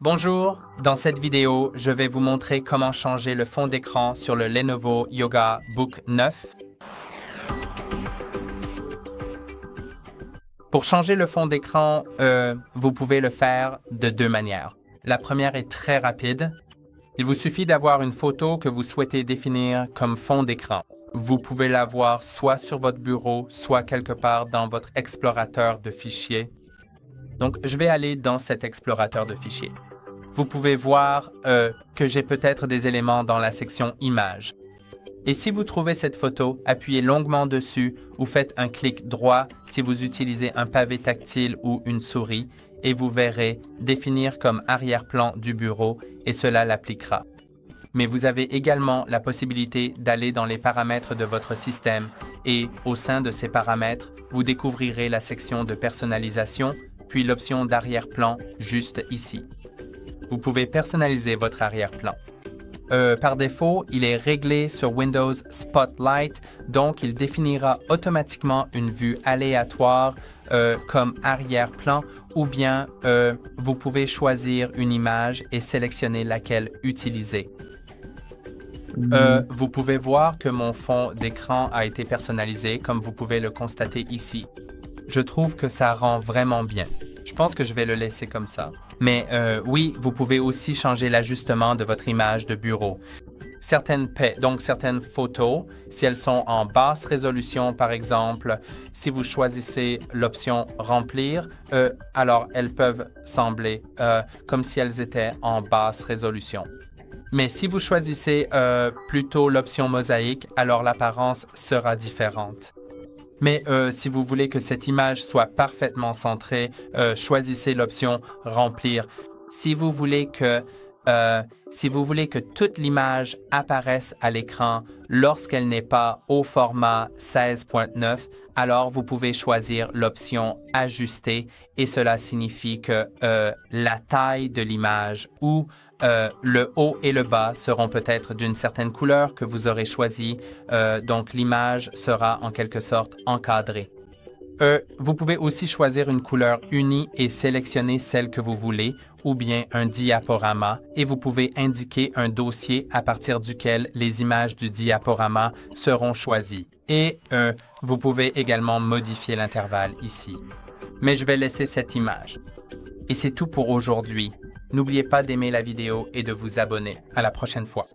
Bonjour, dans cette vidéo, je vais vous montrer comment changer le fond d'écran sur le Lenovo Yoga Book 9. Pour changer le fond d'écran, vous pouvez le faire de deux manières. La première est très rapide. Il vous suffit d'avoir une photo que vous souhaitez définir comme fond d'écran. Vous pouvez l'avoir soit sur votre bureau, soit quelque part dans votre explorateur de fichiers. Donc, je vais aller dans cet explorateur de fichiers. Vous pouvez voir que j'ai peut-être des éléments dans la section Images. Et si vous trouvez cette photo, appuyez longuement dessus ou faites un clic droit si vous utilisez un pavé tactile ou une souris et vous verrez définir comme arrière-plan du bureau et cela l'appliquera. Mais vous avez également la possibilité d'aller dans les paramètres de votre système et au sein de ces paramètres, vous découvrirez la section de personnalisation puis l'option d'arrière-plan juste ici. Vous pouvez personnaliser votre arrière-plan. Par défaut, il est réglé sur Windows Spotlight, donc il définira automatiquement une vue aléatoire comme arrière-plan ou bien vous pouvez choisir une image et sélectionner laquelle utiliser. Vous pouvez voir que mon fond d'écran a été personnalisé comme vous pouvez le constater ici. Je trouve que ça rend vraiment bien. Je pense que je vais le laisser comme ça. Mais oui, vous pouvez aussi changer l'ajustement de votre image de bureau. Certaines photos, si elles sont en basse résolution par exemple, si vous choisissez l'option Remplir, alors elles peuvent sembler comme si elles étaient en basse résolution. Mais si vous choisissez plutôt l'option Mosaïque, alors l'apparence sera différente. Mais si vous voulez que cette image soit parfaitement centrée, choisissez l'option Remplir. Si vous voulez que toute l'image apparaisse à l'écran lorsqu'elle n'est pas au format 16.9, alors vous pouvez choisir l'option Ajuster et cela signifie que la taille de l'image ou le haut et le bas seront peut-être d'une certaine couleur que vous aurez choisie, donc l'image sera en quelque sorte encadrée. Vous pouvez aussi choisir une couleur unie et sélectionner celle que vous voulez, ou bien un diaporama, et vous pouvez indiquer un dossier à partir duquel les images du diaporama seront choisies. Et vous pouvez également modifier l'intervalle ici. Mais je vais laisser cette image. Et c'est tout pour aujourd'hui. N'oubliez pas d'aimer la vidéo et de vous abonner. À la prochaine fois.